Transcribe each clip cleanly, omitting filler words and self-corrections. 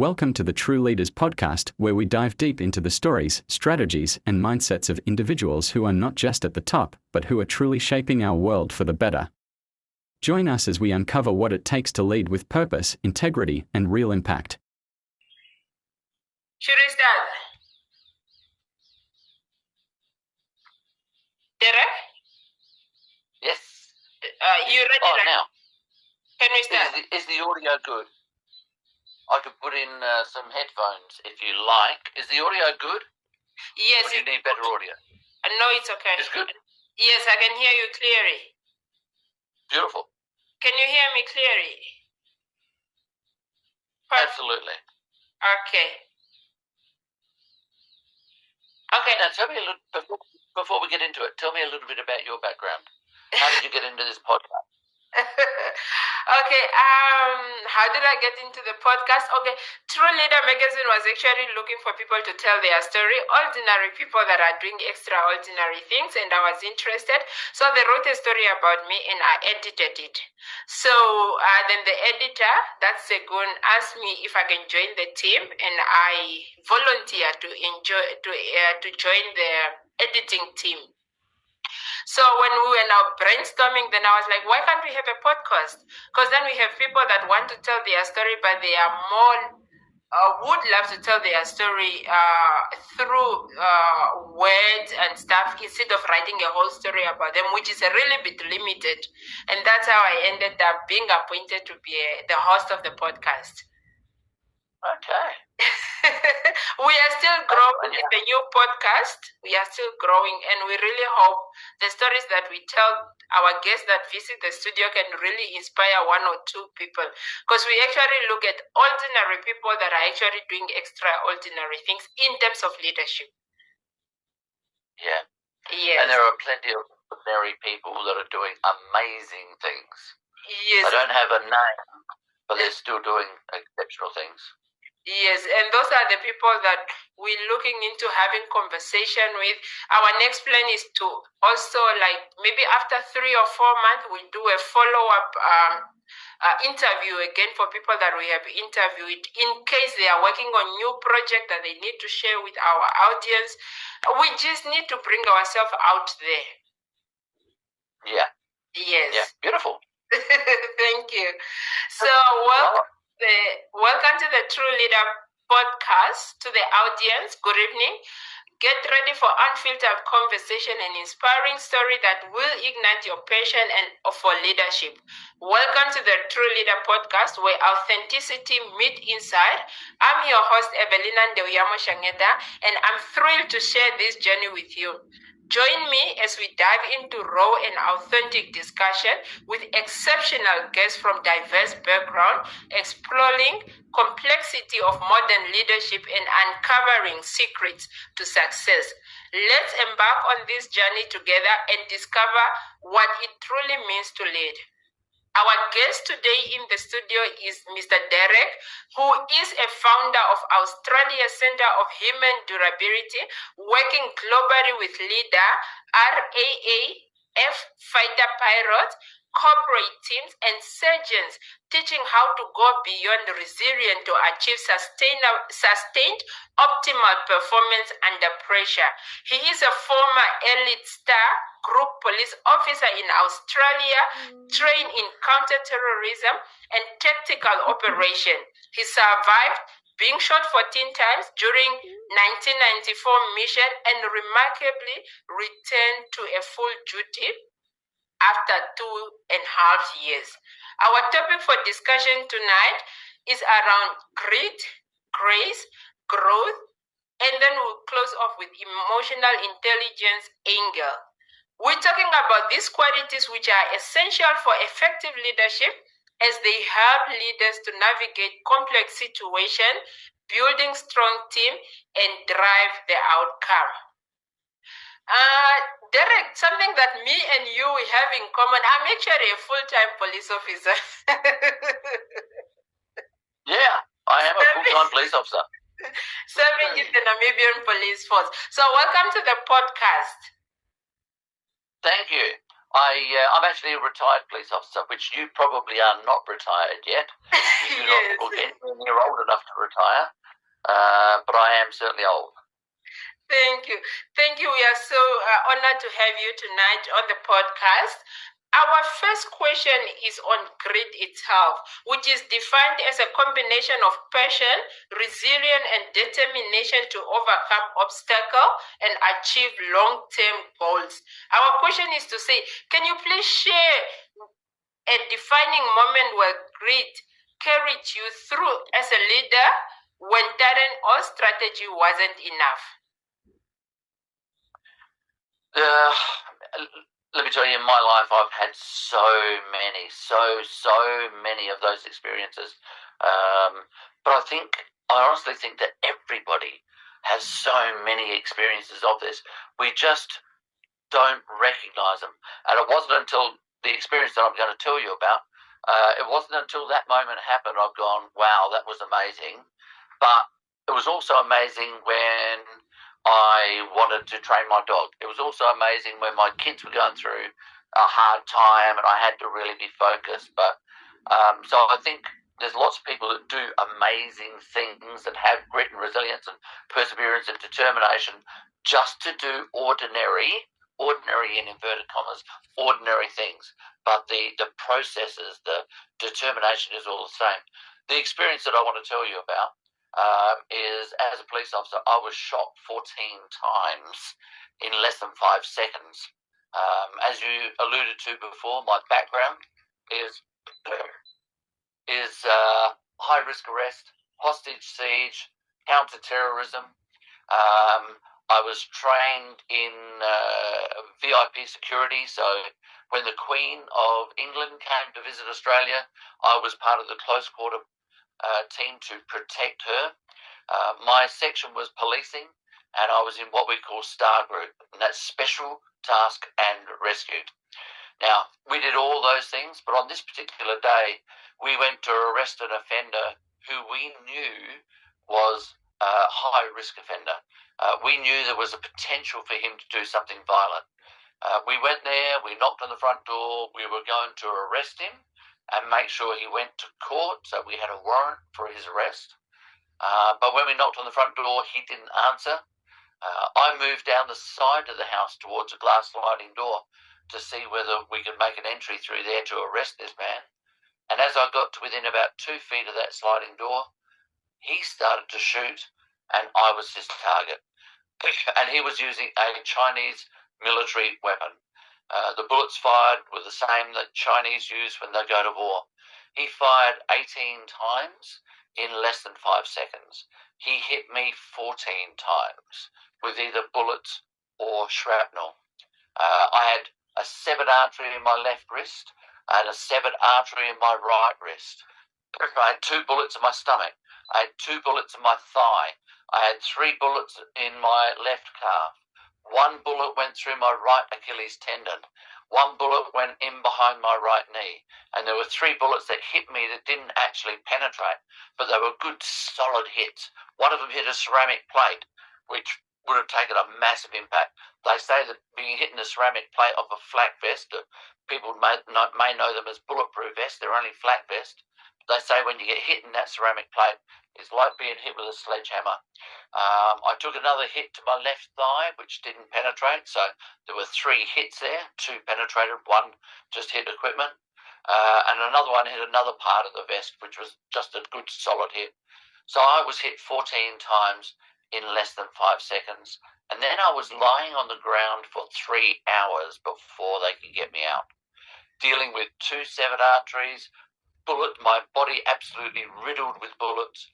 Welcome to the True Leaders podcast, where we dive deep into the stories, strategies, and mindsets of individuals who are not just at the top, but who are truly shaping our world for the better. Join us as we uncover what it takes to lead with purpose, integrity, and real impact. Should we start? Derek? Yes. You ready? Oh, right? now. Can we start? Is the audio good? I could put in some headphones if you like. Is the audio good? Yes. Or do you need better audio? No, it's okay. It's good? Yes, I can hear you clearly. Beautiful. Can you hear me clearly? Perfect. Absolutely. Okay. Okay. Now, tell me a little, before we get into it, tell me a little bit about your background. How did you get into this podcast? Okay, how did I get into the podcast? Okay, True Leader Magazine was actually looking for people to tell their story, ordinary people that are doing extraordinary things, and I was interested. So they wrote a story about me and I edited it. So then the editor, that's Segun, asked me if I can join the team, and I volunteered to join the editing team. So when we were now brainstorming, then I was like, why can't we have a podcast? Because then we have people that want to tell their story, but they are more, would love to tell their story through words and stuff instead of writing a whole story about them, which is a really bit limited. And that's how I ended up being appointed to be the host of the podcast. Okay. We are still growing in the new podcast. We are still growing, and we really hope the stories that we tell our guests that visit the studio can really inspire one or two people, because we actually look at ordinary people that are actually doing extraordinary things in terms of leadership. Yeah. Yes. And there are plenty of ordinary people that are doing amazing things. Yes. They don't have a name, but they're still doing exceptional things. Yes, and those are the people that we're looking into having conversation with. Our next plan is to also, like, maybe after 3 or 4 months, we do a follow-up interview again for people that we have interviewed in case they are working on new project that they need to share with our audience. We just need to bring ourselves out there. Yeah. Yes. Yeah, beautiful. Thank you. So, welcome to the True Leader podcast. To the audience, good evening. Get ready for unfiltered conversation and inspiring story that will ignite your passion and for leadership. Welcome to the True Leader podcast, where authenticity meets inside. I'm your host, Evelina Ndeuyamo Shangeta, and I'm thrilled to share this journey with you. Join me as we dive into raw and authentic discussion with exceptional guests from diverse backgrounds, exploring complexity of modern leadership and uncovering secrets to success. Let's embark on this journey together and discover what it truly means to lead. Our guest today in the studio is Mr. Derek, who is a founder of Australia Centre of Human Durability, working globally with leader RAAF fighter pilots, corporate teams, and surgeons, teaching how to go beyond resilience to achieve sustained optimal performance under pressure. He is a former elite star group police officer in Australia, trained in counter-terrorism and tactical operation. He survived being shot 14 times during 1994 mission and remarkably returned to a full duty after 2.5 years. Our topic for discussion tonight is around grit, grace, growth, and then we'll close off with emotional intelligence angle. We're talking about these qualities which are essential for effective leadership as they help leaders to navigate complex situations, building strong team, and drive the outcome. Derek, something that me and you have in common, I'm actually a full-time police officer. Yeah, I am a full-time police officer. Serving in the Namibian Police Force. So welcome to the podcast. Thank you. I'm actually a retired police officer, which you probably are not retired yet. You do Yes. not look anywhere near old enough to retire, but I am certainly old. Thank you. Thank you. We are so honored to have you tonight on the podcast. Our first question is on grit itself, which is defined as a combination of passion, resilience, and determination to overcome obstacles and achieve long-term goals. Our question is to say, can you please share a defining moment where grit carried you through as a leader when talent or strategy wasn't enough? Let me tell you, in my life, I've had so many of those experiences. But I honestly think that everybody has so many experiences of this. We just don't recognize them. And it wasn't until the experience that I'm going to tell you about, it wasn't until that moment happened, I've gone, wow, that was amazing. But it was also amazing when I wanted to train my dog. It was also amazing when my kids were going through a hard time and I had to really be focused. But so I think there's lots of people that do amazing things and have grit and resilience and perseverance and determination just to do ordinary in inverted commas, ordinary things. But the processes, the determination is all the same. The experience that I want to tell you about is, as a police officer, I was shot 14 times in less than 5 seconds. As you alluded to before, my background is high risk arrest, hostage siege, counter-terrorism. I was trained in VIP security, so when the Queen of England came to visit Australia, I was part of the close quarter team to protect her. My section was policing, and I was in what we call STAR Group, and that's Special Task and Rescue. Now, we did all those things, but on this particular day, we went to arrest an offender who we knew was a high-risk offender. We knew there was a potential for him to do something violent. We went there, we knocked on the front door, we were going to arrest him and make sure he went to court, so we had a warrant for his arrest. But when we knocked on the front door, he didn't answer. I moved down the side of the house towards a glass sliding door to see whether we could make an entry through there to arrest this man. And as I got to within about 2 feet of that sliding door, he started to shoot, and I was his target. And he was using a Chinese military weapon. The bullets fired were the same that Chinese use when they go to war. He fired 18 times in less than 5 seconds. He hit me 14 times with either bullets or shrapnel. I had a severed artery in my left wrist. I had a severed artery in my right wrist. I had 2 bullets in my stomach. I had 2 bullets in my thigh. I had 3 bullets in my left calf. 1 bullet went through my right Achilles tendon. 1 bullet went in behind my right knee. And there were 3 bullets that hit me that didn't actually penetrate, but they were good, solid hits. One of them hit a ceramic plate, which would have taken a massive impact. They say that being hit in the ceramic plate of a flak vest, people may know them as bulletproof vests, they're only flak vests. They say when you get hit in that ceramic plate, it's like being hit with a sledgehammer. I took another hit to my left thigh, which didn't penetrate, so there were 3 hits there. 2 penetrated, 1 just hit equipment, and another one hit another part of the vest, which was just a good solid hit. So I was hit 14 times in less than 5 seconds, and then I was lying on the ground for 3 hours before they could get me out, dealing with 2 severed arteries, my body absolutely riddled with bullets,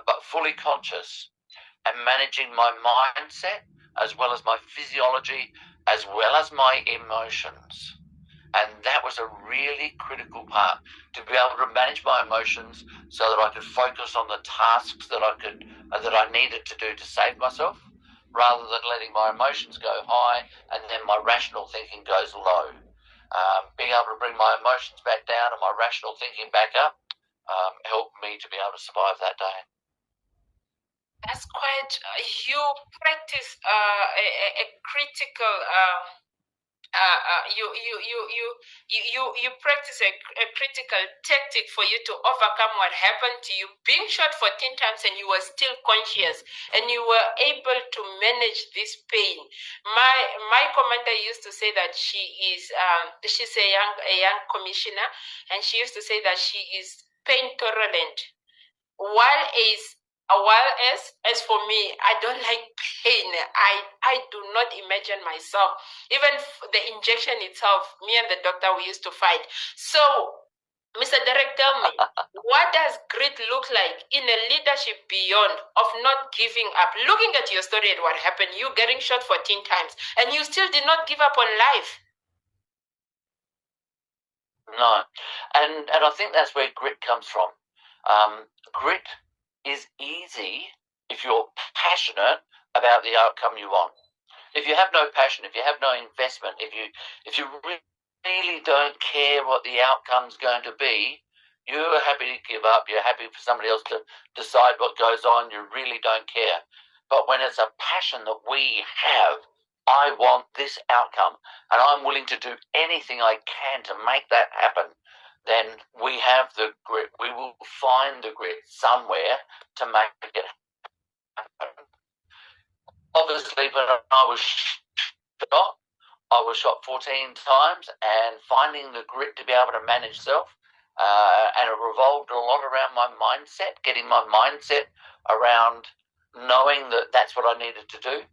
but fully conscious, and managing my mindset as well as my physiology as well as my emotions. And that was a really critical part, to be able to manage my emotions so that I could focus on the tasks that I needed to do to save myself, rather than letting my emotions go high and then my rational thinking goes low. Being able to bring my emotions back down and my rational thinking back up helped me to be able to survive that day. That's quite. You practice a critical you practice a critical tactic for you to overcome what happened to you. Being shot 14 times and you were still conscious and you were able to manage this pain. My commander used to say that she's a young commissioner, and she used to say that she is pain tolerant. While as for me, I don't like pain. I do not imagine myself. Even the injection itself, me and the doctor, we used to fight. So, Mr. Derek, tell me, what does grit look like in a leadership beyond of not giving up? Looking at your story and what happened, you getting shot 14 times, and you still did not give up on life. No, and I think that's where grit comes from. Grit is easy if you're passionate about the outcome you want. If you have no passion, if you have no investment, if you really don't care what the outcome's going to be, you're happy to give up. You're happy for somebody else to decide what goes on. You really don't care. But when it's a passion that we have, I want this outcome, and I'm willing to do anything I can to make that happen, then we have the grit. We will find the grit somewhere to make it happen. Obviously, when I was shot 14 times, and finding the grit to be able to manage self, and it revolved a lot around my mindset, getting my mindset around knowing that that's what I needed to do.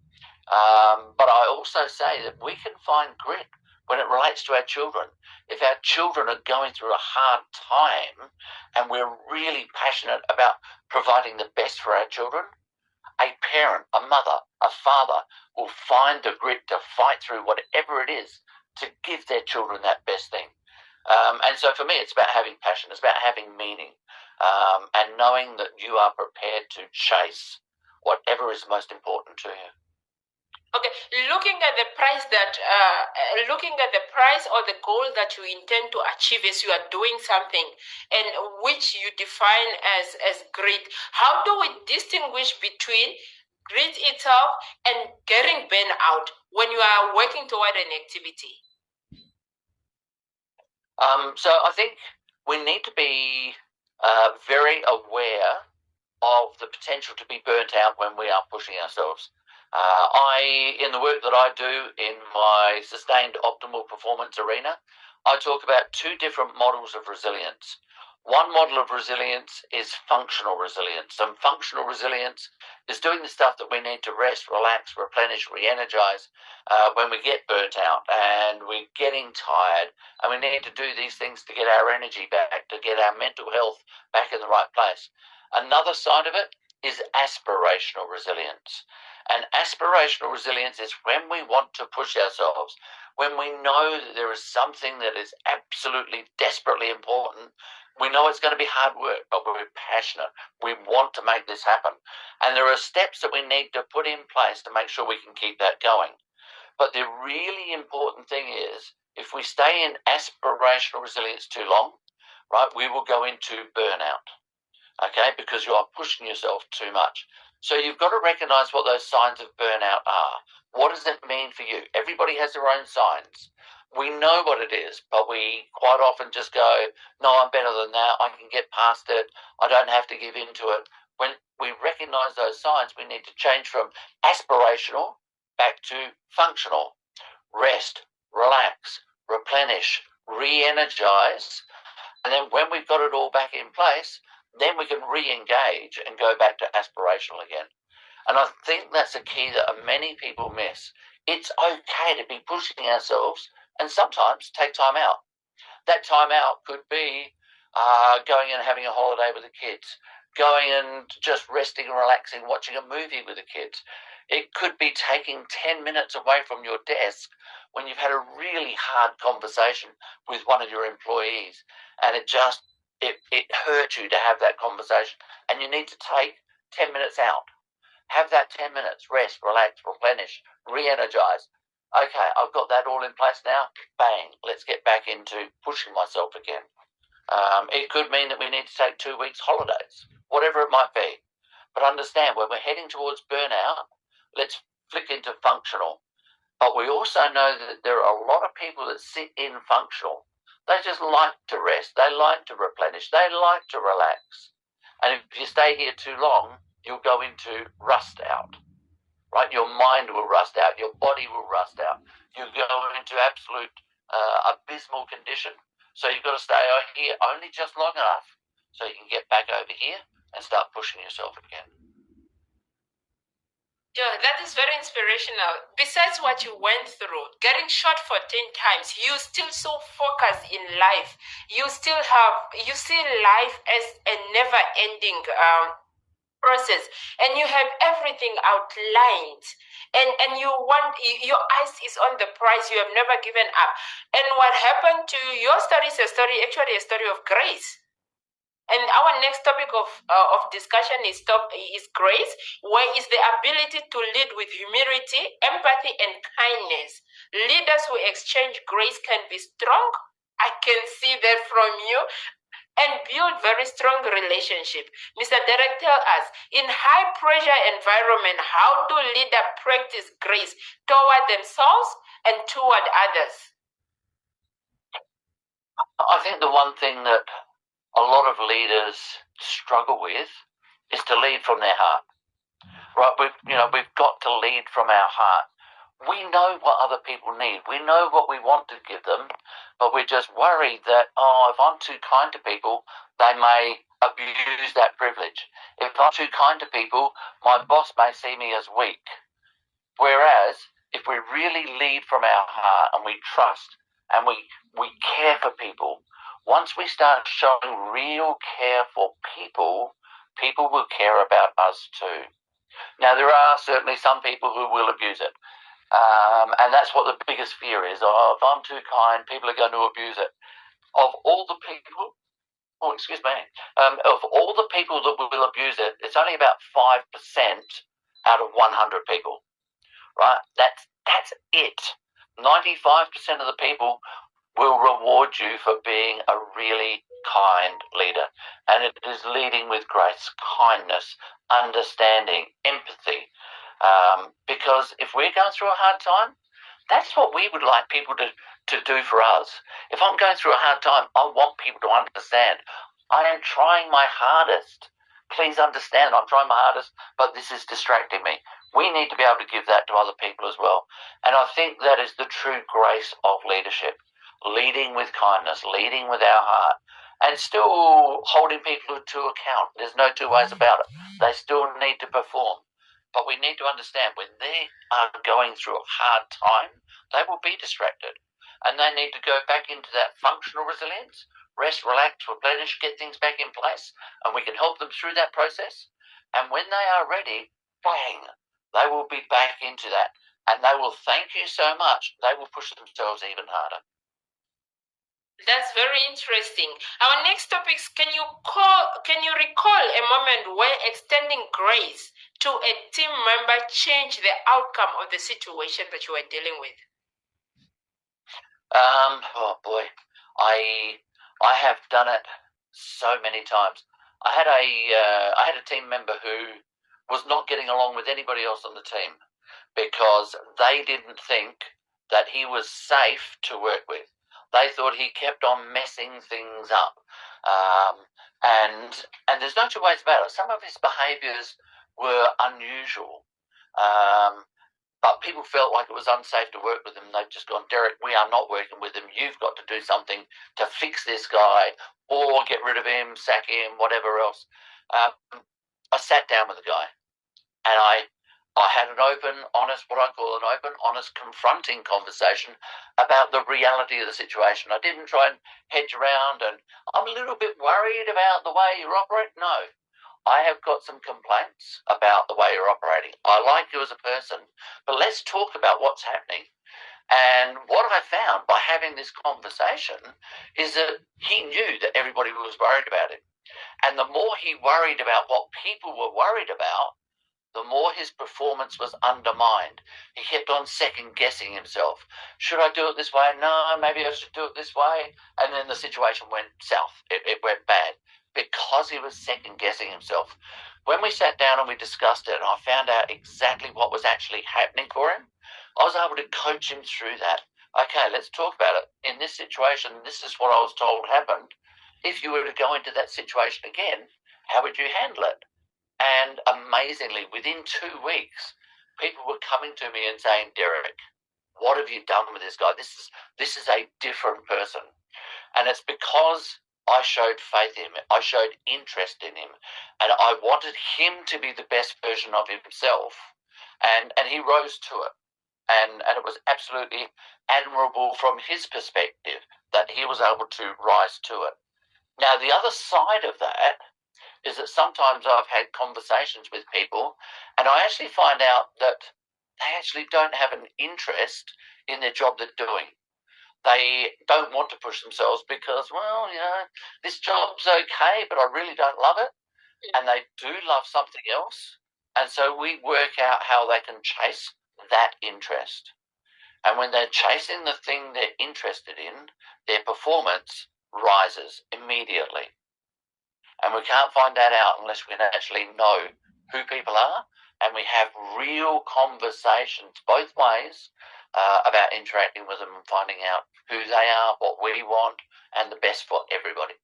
But I also say that we can find grit when it relates to our children. If our children are going through a hard time and we're really passionate about providing the best for our children, a parent, a mother, a father will find the grit to fight through whatever it is to give their children that best thing. And so for me, it's about having passion. It's about having meaning, and knowing that you are prepared to chase whatever is most important to you. Okay, looking at the price or the goal that you intend to achieve as you are doing something, and which you define as grit, how do we distinguish between grit itself and getting burnout when you are working toward an activity? So I think we need to be very aware of the potential to be burnt out when we are pushing ourselves. In the work that I do in my sustained optimal performance arena, I talk about two different models of resilience. One model of resilience is functional resilience. And functional resilience is doing the stuff that we need to rest, relax, replenish, re-energize when we get burnt out and we're getting tired, and we need to do these things to get our energy back, to get our mental health back in the right place. Another side of it is aspirational resilience. And aspirational resilience is when we want to push ourselves, when we know that there is something that is absolutely desperately important. We know it's going to be hard work, but we're passionate. We want to make this happen. And there are steps that we need to put in place to make sure we can keep that going. But the really important thing is, if we stay in aspirational resilience too long, right, we will go into burnout. Okay, because you are pushing yourself too much. So you've got to recognize what those signs of burnout are. What does it mean for you? Everybody has their own signs. We know what it is, but we quite often just go, no, I'm better than that. I can get past it. I don't have to give in to it. When we recognize those signs, we need to change from aspirational back to functional. Rest, relax, replenish, re-energize. And then when we've got it all back in place, then we can re-engage and go back to aspirational again. And I think that's a key that many people miss. It's okay to be pushing ourselves and sometimes take time out. That time out could be going and having a holiday with the kids, going and just resting and relaxing, watching a movie with the kids. It could be taking 10 minutes away from your desk when you've had a really hard conversation with one of your employees, and it hurts you to have that conversation, and you need to take 10 minutes out. Have that 10 minutes, rest, relax, replenish, re-energize. Okay, I've got that all in place now. Bang, let's get back into pushing myself again. It could mean that we need to take 2 weeks holidays, whatever it might be. But understand, when we're heading towards burnout, let's flick into functional. But we also know that there are a lot of people that sit in functional. They just like to rest. They like to replenish. They like to relax. And if you stay here too long, you'll go into rust out, right? Your mind will rust out. Your body will rust out. You'll go into absolute abysmal condition. So you've got to stay out here only just long enough so you can get back over here and start pushing yourself again. Yeah, that is very inspirational. Besides what you went through, getting shot for 10 times, you still so focused in life. You see life as a never-ending process, and you have everything outlined, and your eyes is on the prize. You have never given up. And what happened to your story is actually a story of grace. And our next topic of discussion is grace, where is the ability to lead with humility, empathy, and kindness. Leaders who exchange grace can be strong. I can see that from you. And build very strong relationship. Mr. Derek, tell us, in high pressure environment, how do leaders practice grace toward themselves and toward others? I think the one thing that a lot of leaders struggle with is to lead from their heart. Right? We've got to lead from our heart. We know what other people need. We know what we want to give them, but we're just worried that, if I'm too kind to people, they may abuse that privilege. If I'm too kind to people, my boss may see me as weak. Whereas, if we really lead from our heart and we trust and we care for people, once we start showing real care for people, people will care about us too. Now, there are certainly some people who will abuse it. And that's what the biggest fear is. If I'm too kind, people are going to abuse it. Of all the people, of all the people that will abuse it, it's only about 5% out of 100 people, right? That's it. 95% of the people will reward you for being a really kind leader. And it is leading with grace, kindness, understanding, empathy. Because if we're going through a hard time, that's what we would like people to do for us. If I'm going through a hard time, I want people to understand. I am trying my hardest. Please understand, I'm trying my hardest, but this is distracting me. We need to be able to give that to other people as well. And I think that is the true grace of leadership. Leading with kindness, leading with our heart, and still holding people to account. There's no two ways about it. They still need to perform. But we need to understand when they are going through a hard time, they will be distracted. And they need to go back into that functional resilience, rest, relax, replenish, get things back in place, and we can help them through that process. And when they are ready, bang, they will be back into that. And they will thank you so much, they will push themselves even harder. That's very interesting. Our next topic is, can you recall a moment where extending grace to a team member changed the outcome of the situation that you were dealing with? Oh boy, I have done it so many times. I had a team member who was not getting along with anybody else on the team because they didn't think that he was safe to work with. They thought he kept on messing things up. And there's no two ways about it. Some of his behaviours were unusual. But people felt like it was unsafe to work with him. They've just gone, Derek, we are not working with him. You've got to do something to fix this guy or get rid of him, sack him, whatever else. I sat down with the guy and I had an open, honest, what I call an open, honest, confronting conversation about the reality of the situation. I didn't try and hedge around and I'm a little bit worried about the way you operate. No, I have got some complaints about the way you're operating. I like you as a person, but let's talk about what's happening. And what I found by having this conversation is that he knew that everybody was worried about him. And the more he worried about what people were worried about, the more his performance was undermined. He kept on second-guessing himself. Should I do it this way? No, maybe I should do it this way. And then the situation went south. It went bad. because he was second-guessing himself. When we sat down and we discussed it and I found out exactly what was actually happening for him, I was able to coach him through that. Okay, let's talk about it. In this situation, this is what I was told happened. If you were to go into that situation again, how would you handle it? And amazingly, within 2 weeks, people were coming to me and saying, Derek, what have you done with this guy? This is a different person. And it's because I showed faith in him. I showed interest in him. And I wanted him to be the best version of himself. And he rose to it. And it was absolutely admirable from his perspective that he was able to rise to it. Now, the other side of that is that sometimes I've had conversations with people and I actually find out that they actually don't have an interest in their job they're doing. They don't want to push themselves because, well, this job's okay, but I really don't love it. And they do love something else. And so we work out how they can chase that interest. And when they're chasing the thing they're interested in, their performance rises immediately. And we can't find that out unless we actually know who people are and we have real conversations both ways about interacting with them and finding out who they are, what we want, and the best for everybody.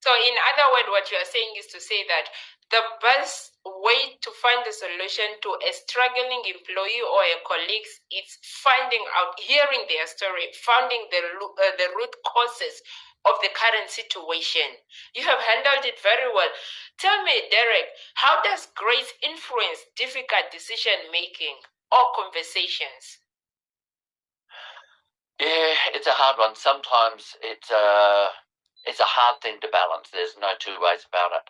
So in other words, what you are saying is to say that the best way to find a solution to a struggling employee or a colleague is finding out, hearing their story, finding the root causes of the current situation. You have handled it very well. Tell me, Derek, how does grace influence difficult decision-making or conversations? Yeah, it's a hard one. Sometimes it's a hard thing to balance. There's no two ways about it.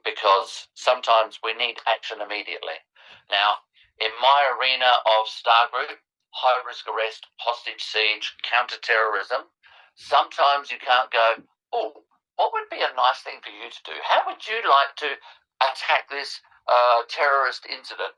Because sometimes we need action immediately. Now, in my arena of STAR Group, high risk arrest, hostage siege, counter-terrorism, sometimes you can't go, oh, what would be a nice thing for you to do? How would you like to attack this terrorist incident?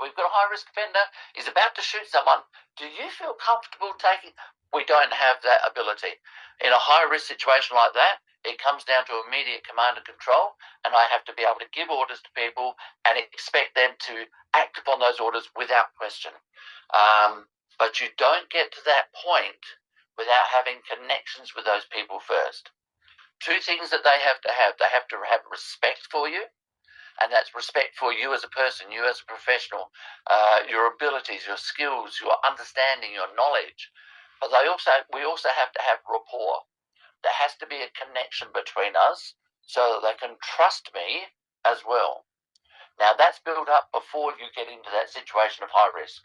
We've got a high risk offender, he's about to shoot someone. Do you feel comfortable taking? We don't have that ability. In a high risk situation like that, it comes down to immediate command and control, and I have to be able to give orders to people and expect them to act upon those orders without question. But you don't get to that point without having connections with those people first. Two things that they have to have. They have to have respect for you, and that's respect for you as a person, you as a professional, your abilities, your skills, your understanding, your knowledge. But we also have to have rapport. There has to be a connection between us so that they can trust me as well. Now, that's built up before you get into that situation of high risk.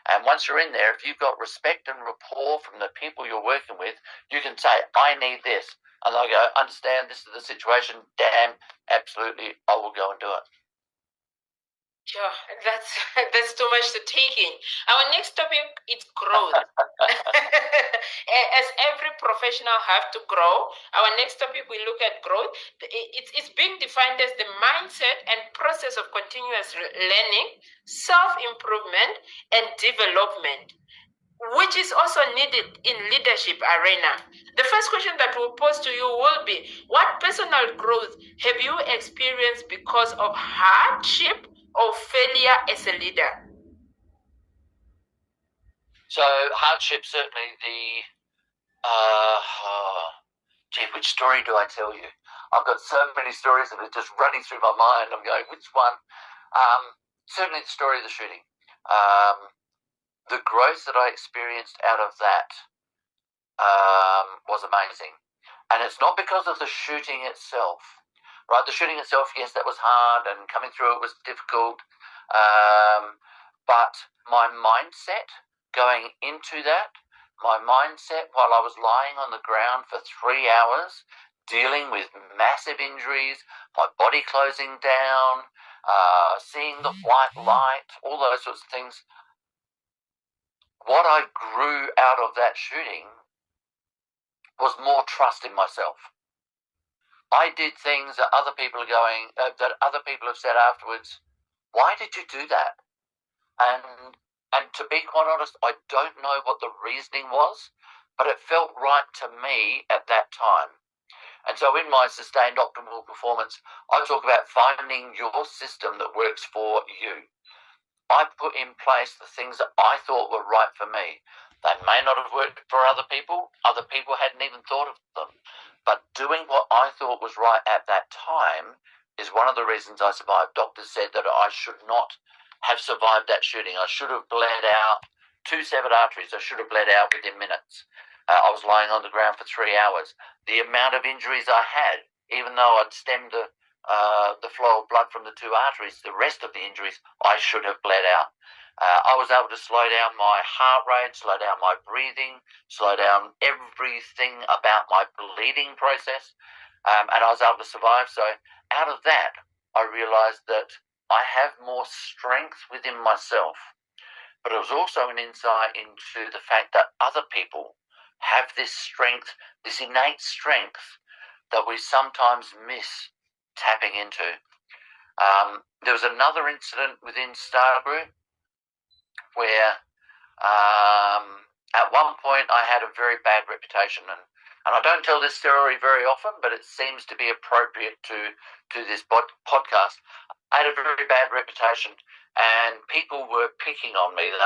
And once you're in there, if you've got respect and rapport from the people you're working with, you can say, I need this. And they'll go, understand, this is the situation. Damn, absolutely, I will go and do it. Sure, that's too much to take in. Our next topic is growth. As every professional have to grow, our next topic we look at growth. It's being defined as the mindset and process of continuous learning, self-improvement, and development, which is also needed in leadership arena. The first question that we'll pose to you will be, what personal growth have you experienced because of hardship or failure as a leader? So hardship, certainly which story do I tell you? I've got so many stories of it just running through my mind. I'm going, which one? Certainly the story of the shooting. The growth that I experienced out of that was amazing. And it's not because of the shooting itself. Right, the shooting itself, yes, that was hard, and coming through it was difficult. But my mindset going into that, my mindset while I was lying on the ground for 3 hours, dealing with massive injuries, my body closing down, seeing the white light, all those sorts of things. What I grew out of that shooting was more trust in myself. I did things that other people are going, that other people have said afterwards, why did you do that? And to be quite honest, I don't know what the reasoning was, but it felt right to me at that time. And so in my Sustained Optimal Performance, I talk about finding your system that works for you. I put in place the things that I thought were right for me. They may not have worked for other people hadn't even thought of them. But doing what I thought was right at that time is one of the reasons I survived. Doctors said that I should not have survived that shooting. I should have bled out 2 severed arteries. I should have bled out within minutes. I was lying on the ground for 3 hours. The amount of injuries I had, even though I'd stemmed the flow of blood from the 2 arteries, the rest of the injuries, I should have bled out. I was able to slow down my heart rate, slow down my breathing, slow down everything about my bleeding process, and I was able to survive. So out of that, I realized that I have more strength within myself, but it was also an insight into the fact that other people have this strength, this innate strength that we sometimes miss tapping into. There was another incident within Starbrew where at one point I had a very bad reputation, and I don't tell this story very often, but it seems to be appropriate to this podcast. I had a very bad reputation, and people were picking on me. They